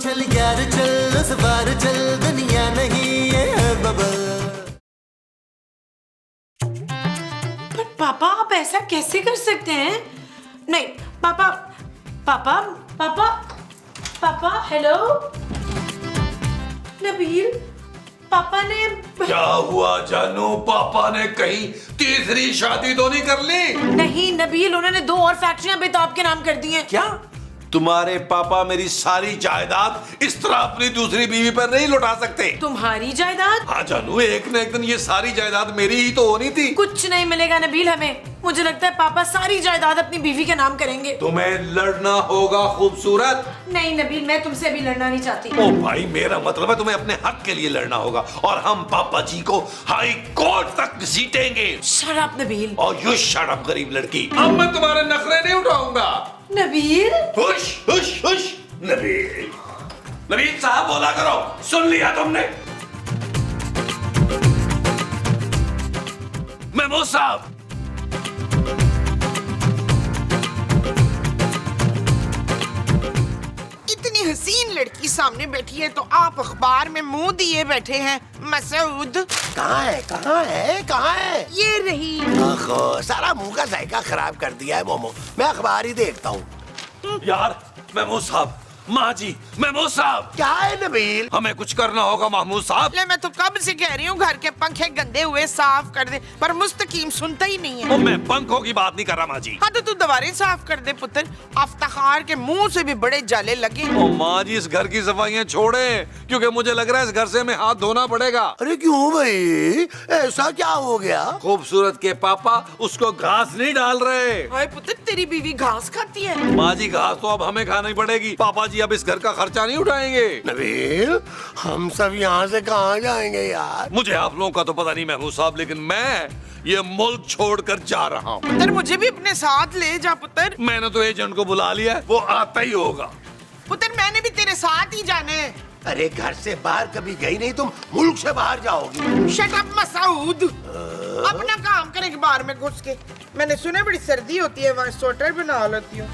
चल यार चल, उस बार चल, दुनिया नहीं ये है बबल। पर पापा आप ऐसा कैसे कर सकते हैं? नहीं पापा, पापा पापा पापा, हेलो नबील, पापा ने क्या हुआ जानू? पापा ने कहीं तीसरी शादी तो नहीं कर ली? नहीं नबील, उन्होंने 2 और फैक्ट्रियां बेताब के नाम कर दी हैं। क्या तुम्हारे पापा मेरी सारी जायदाद इस तरह अपनी दूसरी बीवी पर नहीं लौटा सकते? तुम्हारी जायदाद? हाँ जानू, एक न एक दिन ये सारी जायदाद मेरी ही तो होनी थी। कुछ नहीं मिलेगा नबील हमें। मुझे लगता है पापा सारी जायदाद अपनी बीवी के नाम करेंगे। तुम्हें लड़ना होगा खूबसूरत। नहीं नबील, मैं तुमसे अभी लड़ना नहीं चाहती। ओ भाई, मेरा मतलब है तुम्हें अपने हक के लिए लड़ना होगा और हम पापा जी को हाई कोर्ट तक घसीटेंगे। Shut up Nabeel. और यू शट अप गरीब लड़की। अब मैं तुम्हारे नखरे नहीं उठाऊंगा। नबील हुश हुश हुश। नबील, नबील साहब बोला करो, सुन लिया तुमने? महमूद साहब, इतनी हसीन लड़की सामने बैठी है तो आप अखबार में मुंह दिए बैठे हैं। मसूद कहाँ है? कहाँ है? कहाँ है? ये रही। ओहो, सारा मुंह का जायका खराब कर दिया है मोमो। मैं अखबार ही देखता हूँ। यार महमूद साहब, माँ जी, महमूद साहब। क्या है नबील? हमें कुछ करना होगा महमूद साहब। ले, मैं तो कब से कह रही हूँ घर के पंखे गंदे हुए साफ कर दे, पर मुस्तकीम सुनता ही नहीं ओ, है। मैं पंखों की बात नहीं कर रहा माँ जी। हाँ तो तू दीवारें साफ कर दे पुत्र। अफ्तार के मुंह से भी बड़े जाले लगे। ओ माँ जी, इस घर की सफाइयाँ छोड़े, क्योंकि मुझे लग रहा है इस घर से हमें हाथ धोना पड़ेगा। अरे क्यों भाई, ऐसा क्या हो गया? खूबसूरत के पापा उसको घास नहीं डाल रहे। हाय पुत्र, तेरी बीवी घास खाती है। माँ जी, घास तो अब हमें खानी पड़ेगी। पापा जी अब इस घर का खर्चा नहीं उठाएंगे। नबील, हम सब यहाँ से कहाँ जाएंगे यार? मुझे आप लोगों का तो पता नहीं महमूद साहब, लेकिन मैं ये मुल्क छोड़कर जा रहा हूँ। पुत्र मुझे भी अपने साथ ले जा पुत्र। मैंने तो एजेंट को बुला लिया है, वो आता ही होगा। पुत्र मैंने भी तेरे साथ ही जाना है। अरे घर से बाहर कभी गई नहीं, तुम मुल्क से बाहर जाओगी। शट अप मसूद, अपना काम करे अखबार में घुस के। मैंने सुना बड़ी सर्दी होती है, वहाँ स्वेटर बना लेती हूँ।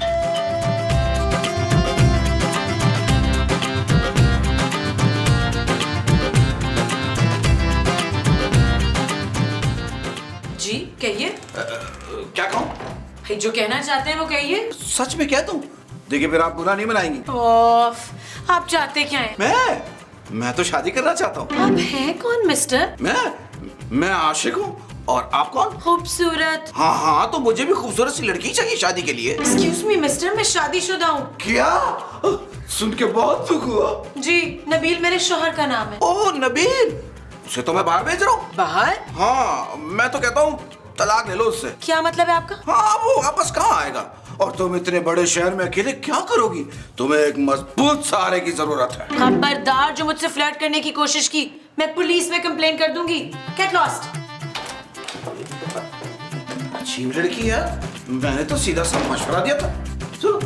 जी कहिए। क्या कहूँ? जो कहना चाहते हैं वो कहिए। सच में कह दूं? देखिए फिर आप बुरा नहीं मनाएंगी। ओफ, आप चाहते क्या हैं? मैं तो शादी करना चाहता हूँ। आप हैं कौन मिस्टर? मैं आशिक हूँ। और आप कौन? खूबसूरत। हाँ, तो मुझे भी खूबसूरत सी लड़की चाहिए शादी के लिए। एक्सक्यूज मी मिस्टर, मैं शादीशुदा हूँ। क्या? सुन के बहुत दुख हुआ। जी, नबील मेरे शोहर का नाम है। ओह नबील, उसे तो मैं बाहर भेज रहा हूँ। बाहर? हाँ, मैं तो कहता हूँ तलाक ले लो उससे। क्या मतलब है आपका? हाँ, वो वापस कहाँ आएगा? और तुम इतने बड़े शहर में अकेले क्या करोगी? तुम्हें एक मजबूत सहारे की जरूरत है। खबरदार जो मुझसे फ्लर्ट करने की कोशिश की, मैं पुलिस में कंप्लेन कर दूंगी। Get lost. अच्छी लड़की है, मैंने तो सीधा सा मशवरा दिया था। चलो।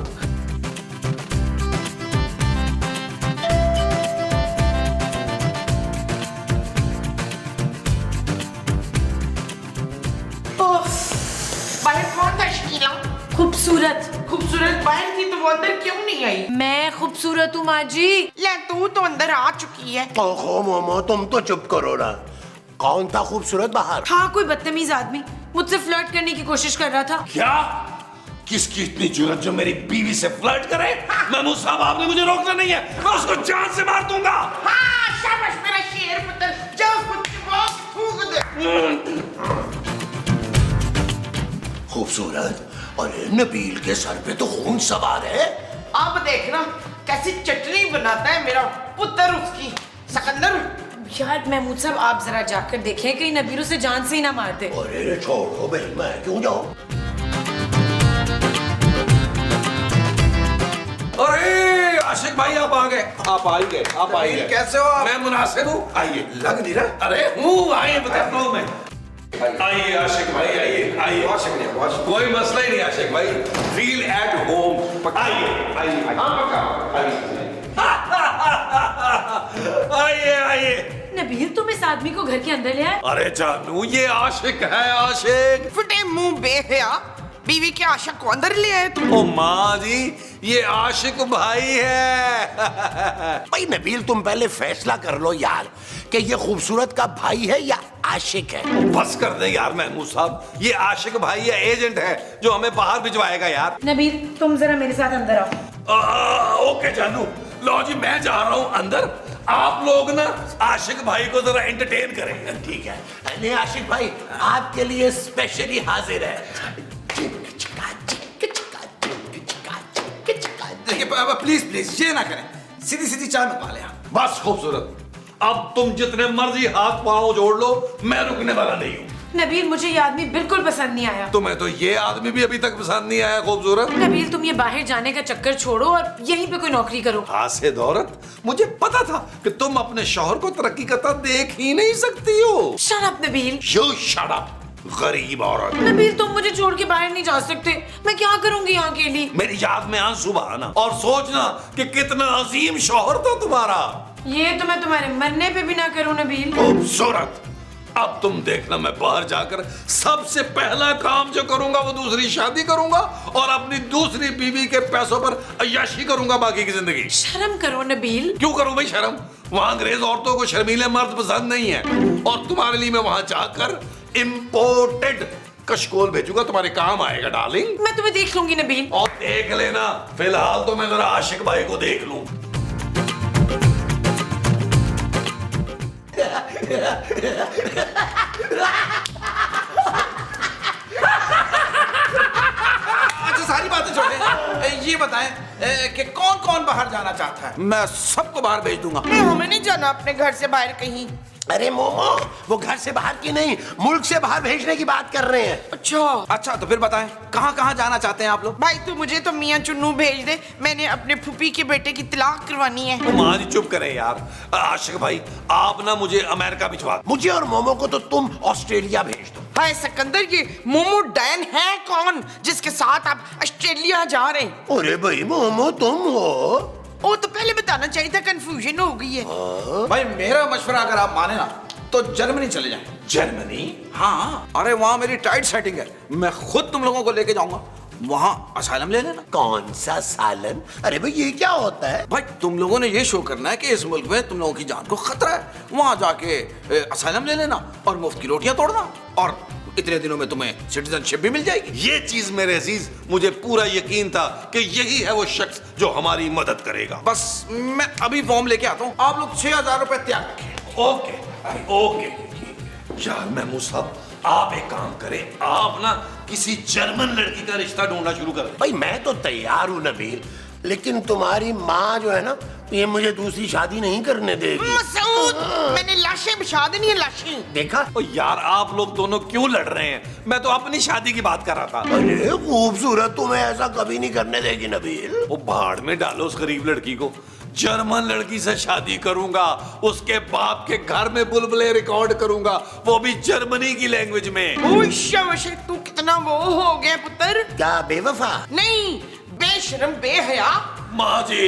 बाहर कौन था शकीला? खूबसूरत। खूबसूरत बाहर थी तो वो अंदर क्यों नहीं आई? मैं खूबसूरत हूँ माँ जी। ले, तू तो अंदर आ चुकी है। ओहो मोमो, तुम तो चुप करो ना। कौन था खूबसूरत बाहर? हाँ, कोई बदतमीज आदमी मुझसे फ्लर्ट करने की कोशिश कर रहा था। क्या? किसकी इतनी जुर्रत जो मेरी बीवी से फ्लर्ट करे? महमूद साहब, आपने मुझे रोकना नहीं है, मैं उसको जान से मार दूंगा। हाँ, शाबाश मेरा शेर पुत्र, जाओ उसको फूंक दे। खूबसूरत, और नबील के सर पे तो खून सवार है। अब देखना कैसी चटनी बनाता है मेरा पुत्र उसकी। सिकंदर, यार महमूद साहब, आप जरा जाकर देखें कहीं नबील उसे जान से ही ना मार दे। अरे छोड़ो भाई, मैं क्यों जाऊं? अरे आशिक भाई, आप आ गए। आप आइए, आप आइए। कैसे हो आप? मैं मुनासिब हूँ, आइए। लग नहीं रहा। अरे हूँ, आइए, बताता हूँ मैं। आइए आशिक भाई, आइए आइए। बहुत शुक्रिया, बहुत शुक्रिया। कोई मसला ही नहीं आशिक भाई, फील एट होम। आइए आइए आइए आइए। नबील, तुम इस आदमी को घर के अंदर ले आए? अरे जानू, ये आशिक है, आशिक। फटे मुंह बेहया, बीवी के आशिक को अंदर ले आए तुम। ओ माँ जी, ये आशिक भाई है। भाई नबील, तुम पहले फैसला कर लो यार कि ये खूबसूरत का भाई है या आशिक है। बस कर दे यार महमूद साहब, ये आशिक भाई या एजेंट है जो हमें बाहर भिजवाएगा यार। नबील तुम जरा मेरे साथ अंदर आओ। ओके जानू, लो जी मैं जा रहा हूँ अंदर, आप लोग ना आशिक भाई को जरा एंटरटेन करेंगे। ठीक है, नहीं आशिक भाई आपके लिए स्पेशली हाजिर है। देखिए प्लीज प्लीज ये ना करें, सीधी सीधी चाय मत पाले आप। बस खूबसूरत, अब तुम जितने मर्जी हाथ पांव जोड़ लो, मैं रुकने वाला नहीं हूँ। नबील मुझे ये आदमी बिल्कुल पसंद नहीं आया। तुम्हें तो ये आदमी भी अभी तक पसंद नहीं आया खूबसूरत। नबील तुम ये बाहर जाने का चक्कर छोड़ो और यहीं पे कोई नौकरी करो। हासिद औरत, मुझे पता था कि तुम अपने शौहर को तरक्की करता देख ही नहीं सकती हो। Shut up Nabeel. You shut up गरीब औरत। नबील तुम मुझे छोड़ के बाहर नहीं जा सकते, मैं क्या करूंगी यहाँ अकेली। मेरी याद में आंसू बहाना और सोचना कि कितना अजीम शौहर था तुम्हारा। ये तो मैं तुम्हारे मरने पे भी ना करूं नबील। खूबसूरत, अब तुम देखना मैं बाहर जाकर सबसे पहला काम जो करूंगा वो दूसरी शादी करूंगा और अपनी दूसरी बीवी के पैसों पर अय्याशी करूंगा बाकी की जिंदगी। शर्म करो नबील। क्यों करूं भाई शर्म? वहां अंग्रेज औरतों को शर्मीले मर्द पसंद नहीं है और तुम्हारे लिए मैं वहां जाकर इंपोर्टेड कशकोल भेजूंगा, तुम्हारे काम आएगा डार्लिंग। मैं तुम्हें देख लूंगी नबील। और देख लेना, फिलहाल तो मैं जरा आशिक भाई को देख लूं। अच्छा सारी बातें छोड़े, ये बताएं कि कौन कौन बाहर जाना चाहता है? मैं सबको बाहर भेज दूंगा। नहीं, हमें नहीं जाना अपने घर से बाहर कहीं। अरे मोमो, वो घर से बाहर की नहीं, मुल्क से बाहर भेजने की बात कर रहे हैं। अच्छा तो फिर बताएं कहाँ कहाँ जाना चाहते हैं आप लोग? भाई तू मुझे तो मियाँ चुन्नू भेज दे, मैंने अपने फूफी के बेटे की तलाक करवानी है। माँ जी चुप करें यार। आशिक भाई आप ना मुझे अमेरिका भिजवा। मुझे और मोमो को तो तुम ऑस्ट्रेलिया भेज दो। भाई सिकंदर, ये मोमो डैन है कौन जिसके साथ आप ऑस्ट्रेलिया जा रहे हैं? अरे भाई मोमो तुम हो। वो तो पहले बताना चाहिए था, कंफ्यूजन हो गई है। भाई मेरा मशवरा अगर आप माने ना तो जर्मनी चले जाएं। जर्मनी? हाँ, अरे वहाँ मेरी टाइट सेटिंग है, मैं खुद तुम लोगों को लेके जाऊंगा, वहाँ असाइलम ले लेना। कौन सा सालन? अरे भाई ये क्या होता है? भाई तुम लोगों ने ये शो करना है कि इस मुल्क में तुम लोगों की जान को खतरा है, वहाँ जाके असाइलम ले लेना और मुफ्त की रोटियां तोड़ना और इतने दिनों में तुम्हें सिटीजनशिप भी मिल जाएगी। ये चीज मेरे अजीज मुझे पूरा यकीन था कि यही है वो शख्स जो हमारी मदद करेगा। बस मैं अभी फॉर्म लेके आता हूँ, आप लोग 6,000 रुपए तैयार रखें। Okay okay. यार महमूद साहब आप एक काम करें, आप ना किसी जर्मन लड़की का रिश्ता ढूंढना शुरू कर दें। भाई मैं तो तैयार हूँ नबील, लेकिन तुम्हारी माँ जो है ना, ये मुझे दूसरी शादी नहीं करने देगी। मसूद, मैंने लाशें बिछा देनी है, लाशें। देखा? ओ यार आप लोग दोनों क्यों लड़ रहे हैं? मैं तो अपनी शादी की बात कर रहा था। अरे खूबसूरत तुम्हें ऐसा कभी नहीं करने देगी नबील। वो भाड़ में डालो उस गरीब लड़की को। जर्मन लड़की से शादी करूंगा, उसके बाप के घर में बुलबुले रिकॉर्ड करूंगा, वो भी जर्मनी की लैंग्वेज में। ओह शाबाश, तू कितना वो हो गया पुत्र। क्या बेवफा? नहीं, बेशरम बेहया। माँ जी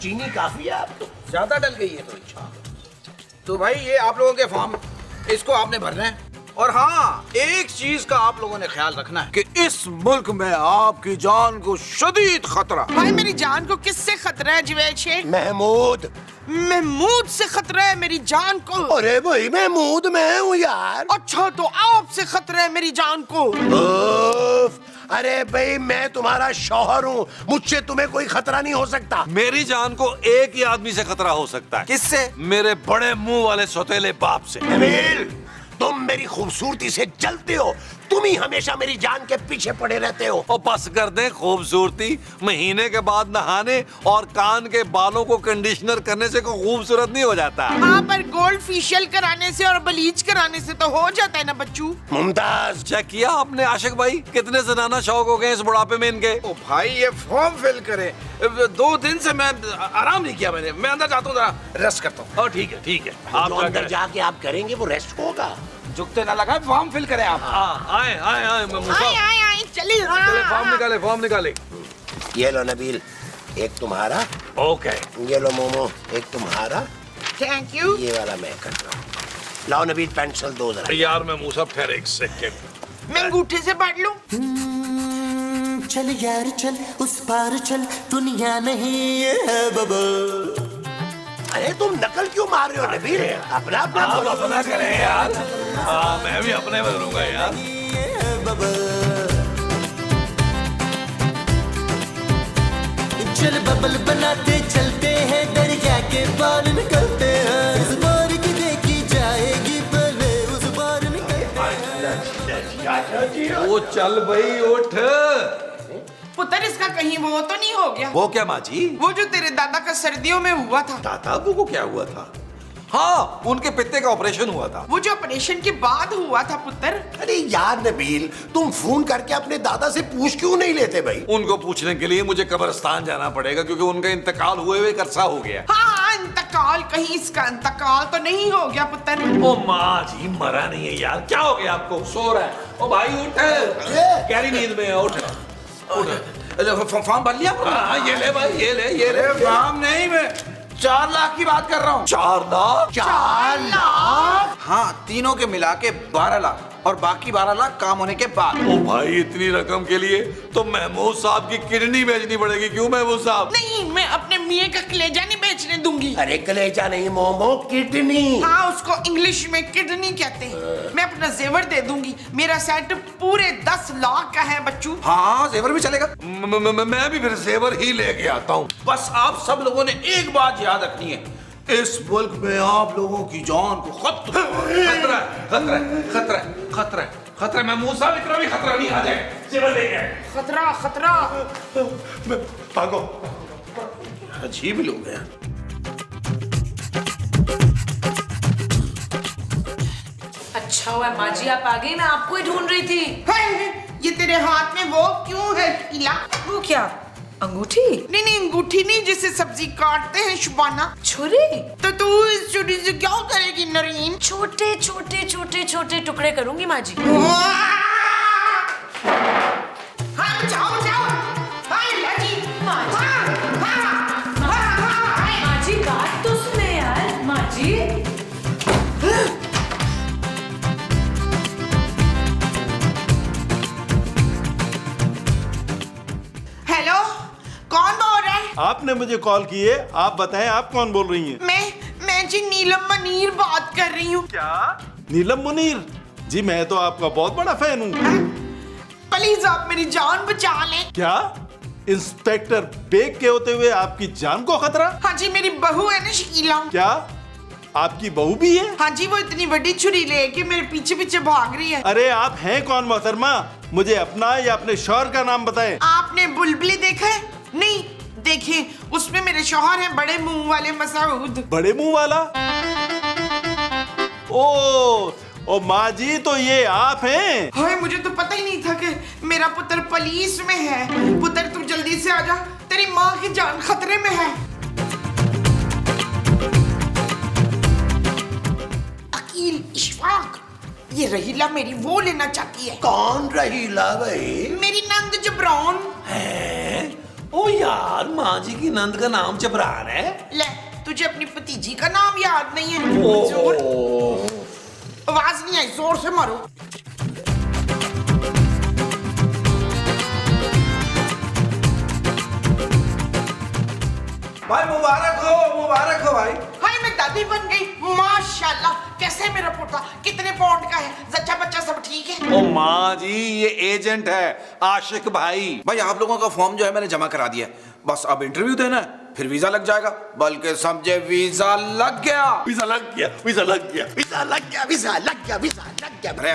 चीनी काफी है आपको। ज्यादा डल गई है तो भाई ये आप लोगों के फॉर्म, इसको आपने भरना है। और हाँ, एक चीज का आप लोगों ने ख्याल रखना है कि इस मुल्क में आपकी जान को शदीद खतरा। भाई मेरी जान को किससे खतरा है जवेद शेख? महमूद। महमूद से खतरा है मेरी जान को। अरे भाई महमूद मैं हूँ यार। अच्छा तो आपसे खतरा है मेरी जान को। उफ, अरे भाई मैं तुम्हारा शौहर हूँ, मुझसे तुम्हें कोई खतरा नहीं हो सकता। मेरी जान को एक ही आदमी से खतरा हो सकता है। किससे? मेरे बड़े मुंह वाले सौतेले बाप से। नबील, तुम मेरी खूबसूरती से जलते हो, तुम ही हमेशा मेरी जान के पीछे पड़े रहते हो। और बस कर दे खूबसूरती, महीने के बाद नहाने और कान के बालों को कंडीशनर करने से कोई खूबसूरत नहीं हो जाता। हाँ, पर गोल्ड फेशियल कराने से और ब्लीच कराने से तो हो जाता है ना बच्चू। मुमताज, चेक किया आपने आशिक भाई कितने जनाना शौक हो गए इस बुढ़ापे में इनके? ओ भाई ये फॉर्म फिल करें, 2 दिन से मैं आराम नहीं किया, मैं अंदर जाता हूँ, जरा रेस्ट करता हूँ। ठीक है ठीक है। जो अंदर जाके आप करेंगे वो रेस्ट होगा। झुकते ना लगा, फॉर्म फिल करें आप। आए आए आए आए चलिए। चले फॉर्म निकाले। ये लो नबील, एक तुम्हारा। ओके। ये लो मोमो, एक तुम्हारा। Thank you. ये वाला मैं करता हूँ। लाओ नबील पेंसिल दो जरा। यार मैं मूसा ठहर एक सेकंड। मैं अंगूठे से पढ़ लूं? चल यार चल उस पार चल, दुनिया नहीं है बबल। अरे तुम नकल क्यों मार रहे हो नबील? अपना अपना आप बोलो। अपना करें यार। हाँ मैं भी अपने में करूंगा यार। ये है बबल। चल बबल बनाते चलते हैं, दरिया के पार निकलते हैं। इस बार की देखी जाएगी पहले, उस बार निकलते हैं। वो चल भाई उठ। पुत्र इसका कहीं वो तो नहीं हो गया? वो क्या माँ जी? वो जो तेरे दादा का सर्दियों में हुआ था। दादा को क्या हुआ था? हाँ उनके पित्ते का ऑपरेशन हुआ था। वो जो ऑपरेशन के बाद हुआ था पुत्र। अरे यार नबील, तुम फोन करके अपने दादा से पूछ क्यों नहीं लेते भाई? उनको पूछने के लिए मुझे कब्रिस्तान जाना पड़ेगा क्योंकि उनका इंतकाल हुए हुए एक अरसा हो गया। हाँ इंतकाल, कहीं इसका इंतकाल तो नहीं हो गया पुत्र? ओ माँ जी मरा नहीं है यार, क्या हो गया आपको? सो रहा है। ओ भाई उठ, गहरी नींद में है, उठ उठ। फॉर्म भर लिया? हाँ ये ले भाई, ये ले। फॉर्म नहीं, मैं 4 लाख की बात कर रहा हूँ। 4 लाख? 4 लाख? हाँ तीनों के मिला के 12 लाख और बाकी 12 लाख काम होने के बाद। ओ भाई इतनी रकम के लिए तो महमूद साहब की किडनी बेचनी पड़ेगी। क्यों महमूद साहब? नहीं, मैं अपने मियाँ का कलेजा नहीं बेचने दूंगी। अरे कलेजा नहीं मोमो, किडनी। हाँ उसको इंग्लिश में किडनी कहते हैं। मैं अपना जेवर दे दूंगी। मेरा सेट पूरे 10 लाख का है बच्चू। हाँ जेवर भी चलेगा। मैं भी फिर जेवर ही लेके आता हूँ। बस आप सब लोगों ने एक बात याद रखनी है, इस मुल्क में आप लोगों की जान को खतरा है। महमूद साहब इतना भी खतरा नहीं, आ जाए जेवर लेके आए। खतरा खतरा। भागो। अजीब लोग हैं। अच्छा हुआ माँ जी आप आ गई, मैं आपको ही ढूंढ रही थी। ये तेरे हाथ में वो क्यों है कीला? वो क्या, अंगूठी? नहीं अंगूठी नहीं, जिससे सब्जी काटते हैं शुबाना। छुरी? तो तू इस छुरी से क्या करेगी नरीन? छोटे छोटे छोटे छोटे टुकड़े करूंगी माँ जी। हाँ जाओ जाओ। हाँ लगी। माँ जी बात तो सुने यार। माँ जी हेलो, कौन बोल रहा है? आपने मुझे कॉल की है, आप बताएं आप कौन बोल रही हैं? मैं जी नीलम मनीर बात कर रही हूँ। क्या? नीलम मुनीर जी, मैं तो आपका बहुत बड़ा फैन हूँ। प्लीज आप मेरी जान बचा लें। क्या इंस्पेक्टर बेग के होते हुए आपकी जान को खतरा? हाँ जी मेरी बहू है ना शकीला। क्या आपकी बहू भी है? हाँ जी वो इतनी बड़ी छुरी लेके मेरे पीछे पीछे भाग रही है। अरे आप हैं कौन मोहतरमा? मुझे अपना या अपने शौहर का नाम बताएं। आपने बुलबुली देखा है? नहीं देखिए, उसमें मेरे शौहर हैं बड़े मुंह वाले मसूद। बड़े मुंह वाला? ओ माँ जी, तो ये आप हैं? हाय मुझे तो पता ही नहीं था कि मेरा पुत्र पुलिस में है। पुत्र तू जल्दी से आजा, तेरी माँ की जान खतरे में है। अकील, इशफाक, ये रहीला मेरी वो लेना चाहती है। कौन रहीला भाई? मेरी नंद जबरान। ओ यार माँ जी की नंद का नाम जबरान है। ले, तुझे अपनी भतीजी का नाम याद नहीं है? जोर आवाज नहीं आई, जोर से मारो। भाई मुबारक हो भाई। हाय मैं दादी बन गई, माशाल्लाह। कैसे है मेरा पोता? कितने पाउंड का है? जच्चा बच्चा सब ठीक है? ओ माँ जी ये एजेंट है आशिक भाई। भाई आप लोगों का फॉर्म जो है मैंने जमा करा दिया, बस अब इंटरव्यू देना है, फिर वीजा लग जाएगा। बल्कि समझे वीजा लग गया। वीजा लग गया।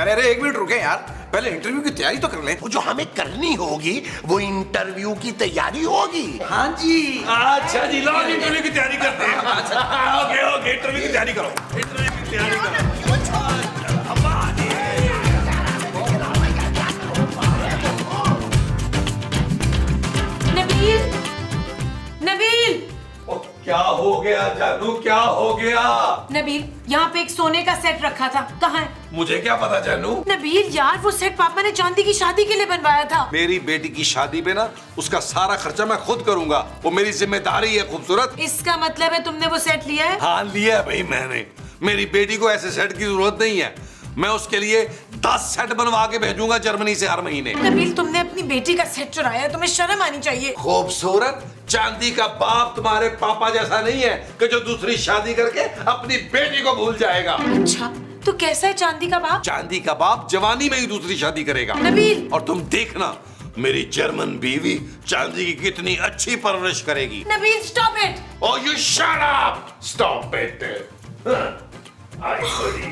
अरे 1 मिनट रुके यार, पहले इंटरव्यू की तैयारी तो कर लें। वो जो हमें करनी होगी वो इंटरव्यू की तैयारी होगी। हाँ जी। अच्छा जी लो इंटरव्यू की तैयारी करते हैं। ओके इंटरव्यू की तैयारी करो। नबील, ओ, क्या हो गया जानू, क्या हो गया? नबील यहाँ पे एक सोने का सेट रखा था, कहाँ है? मुझे क्या पता जानू। नबील यार वो सेट पापा ने चांदी की शादी के लिए बनवाया था। मेरी बेटी की शादी पे ना उसका सारा खर्चा मैं खुद करूंगा, वो मेरी जिम्मेदारी है खूबसूरत। इसका मतलब है तुमने वो सेट लिया है? हाँ लिया भाई मैंने। मेरी बेटी को ऐसे सेट की जरूरत नहीं है। मैं उसके लिए 10 सेट बनवा के भेजूंगा जर्मनी से हर महीने। नबील, तुमने अपनी बेटी का सेट चुराया है, तुम्हें शर्म आनी चाहिए। खूबसूरत चांदी का बाप तुम्हारे पापा जैसा नहीं है कि जो दूसरी शादी करके अपनी बेटी को भूल जाएगा। अच्छा, तो कैसा है चांदी का बाप? चांदी का बाप जवानी में ही दूसरी शादी करेगा। नबील! और तुम देखना मेरी जर्मन बीवी चांदी की कितनी अच्छी परवरिश करेगी। Nabeel, stop it. Oh, you shut up! Stop it! आई बड़ी।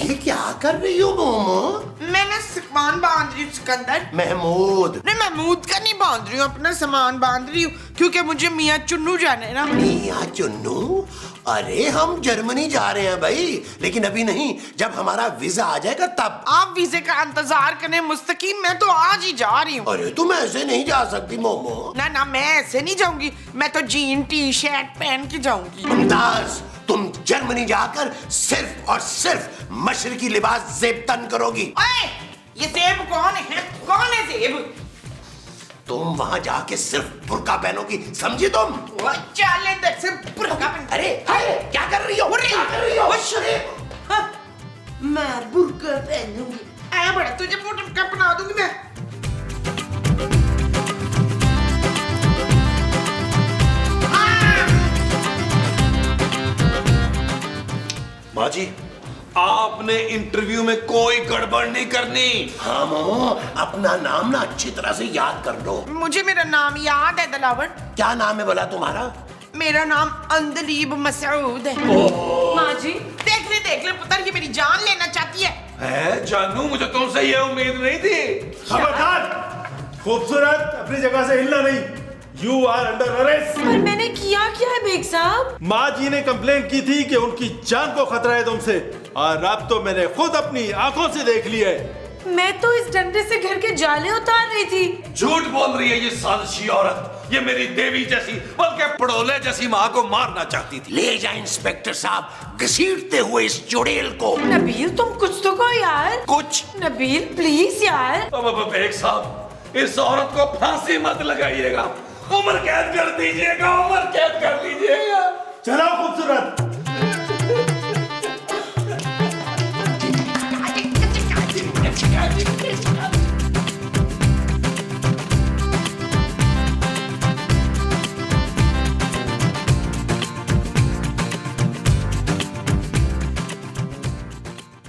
ये क्या कर रही हो मोमो? मैं ना सामान बांध रही हूँ सिकंदर। महमूद। नहीं, महमूद का नहीं बांध रही हूँ, अपना सामान बांध रही हूँ क्योंकि मुझे मियाँ चुन्नू जाना है ना। मियाँ चुन्नू? अरे हम जर्मनी जा रहे हैं भाई, लेकिन अभी नहीं, जब हमारा वीजा आ जाएगा तब। आप वीजे का इंतजार करें मुस्तकीम, मैं तो आज ही जा रही हूँ। अरे तुम ऐसे नहीं जा सकती मोमो। ना ना, मैं ऐसे नहीं जाऊंगी, मैं तो जीन टी शर्ट पहन के जाऊंगी। मुमताज, तुम जर्मनी जाकर सिर्फ और सिर्फ मशरकी लिबास ज़ेब तन करोगी। ओए, ये ज़ेब कौन है? कौन है ज़ेब? तुम वहां जाके सिर्फ बुर्का पहनोगी, समझी तुम? वो चाले तक से बुर्का पहन। अरे हाय, क्या कर रही हो? क्या कर रही हो? अरे, हाँ, मैं बुर्का पहनूंगी। आया बड़ा, तुझे बुर्का पहना दूंगी मैं। माँ जी, आपने इंटरव्यू में कोई गड़बड़ नहीं करनी। हाँ मोमो, अपना नाम ना अच्छी तरह से याद कर लो। मुझे मेरा नाम याद है दिलावर। क्या नाम है बोला तुम्हारा? मेरा नाम अंदलीब मसूद है। माँ जी, देख ले पुत्र, ये मेरी जान लेना चाहती है। है जानू, मुझे तुमसे ये उम्मीद नहीं थी। खबरदार! खूबसूरत, अपनी जगह से हिलना नहीं। You are under arrest. पर मैंने किया क्या है बेग साहब? माँ जी ने कंप्लेंट की थी कि उनकी जान को खतरा है तुमसे, और अब तो मैंने खुद अपनी आंखों से देख लिया है। मैं तो इस डंडे से घर के जाले उतार रही थी। झूठ बोल रही है ये साजिशी औरत। ये मेरी देवी जैसी, बल्कि पड़ोले जैसी माँ को मारना चाहती थी। ले जाए इंस्पेक्टर साहब, घसीटते हुए इस चुड़ैल को। नबील, तुम कुछ तो कहो यार। कुछ? नबील प्लीज यार। अब बेग साहब, इस औरत को फांसी मत लगाइएगा, उम्र कैद कर दीजिएगा, उम्र कैद कर दीजिएगा। चलो खूबसूरत।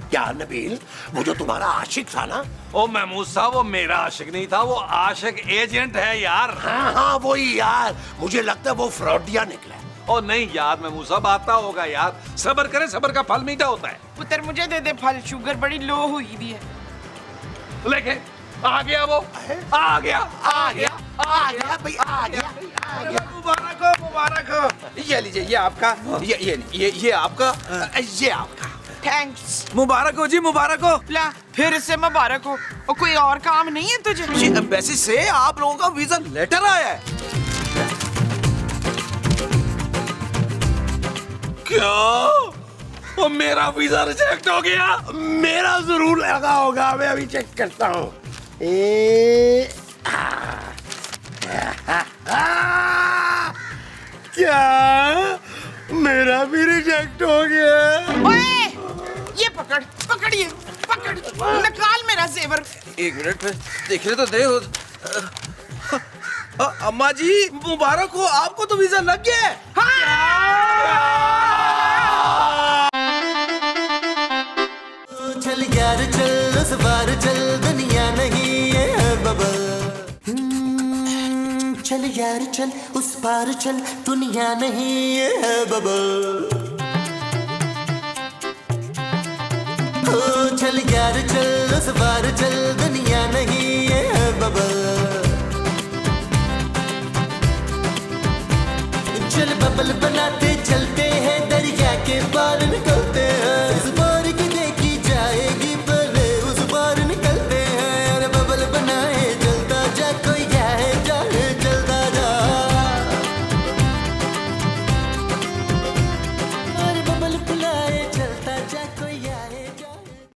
क्या नबील, वो जो तुम्हारा आशिक था ना? ओ महमूद साहब, वो मेरा आशिक नहीं था, वो आशिक एजेंट है यार। हाँ हाँ वही यार, मुझे लगता है वो फ्रॉडिया निकला। ओ नहीं यार महमूद साहब, आता होगा यार, सब्र करें, सब्र का फल मीठा होता है। पुत्र मुझे दे दे फल, शुगर बड़ी लो हुई भी है। लेकिन आ गया वो, आ गया भाई, आ गया। मुबारक हो, मुबारक हो। ये लीजिए, ये आपका, ये आपका, ये आपका। थैंक्स। मुबारक हो जी, मुबारक हो। ला, फिर से मुबारक हो। और कोई और काम नहीं है तुझे? ये एम्बेसी से आप लोगों का वीजा लेटर आया है। क्या? वो मेरा वीजा रिजेक्ट हो गया? मेरा जरूर लगा होगा, मैं अभी चेक करता हूँ। क्या मेरा भी रिजेक्ट हो गया? ओए, ये पकड़ ये, पकड़, निकाल मेरा जेवर। एक मिनट में देखने तो दे। अम्मा जी मुबारक हो, आपको तो वीजा लग गया है। चल यार चल, उस बार चल, दुनिया नहीं है बबल। चल यार चल, उस पार चल, दुनिया नहीं है बबल। ओ चल यार चल, उस पार चल, दुनिया नहीं है बबल। चल बबल बनाते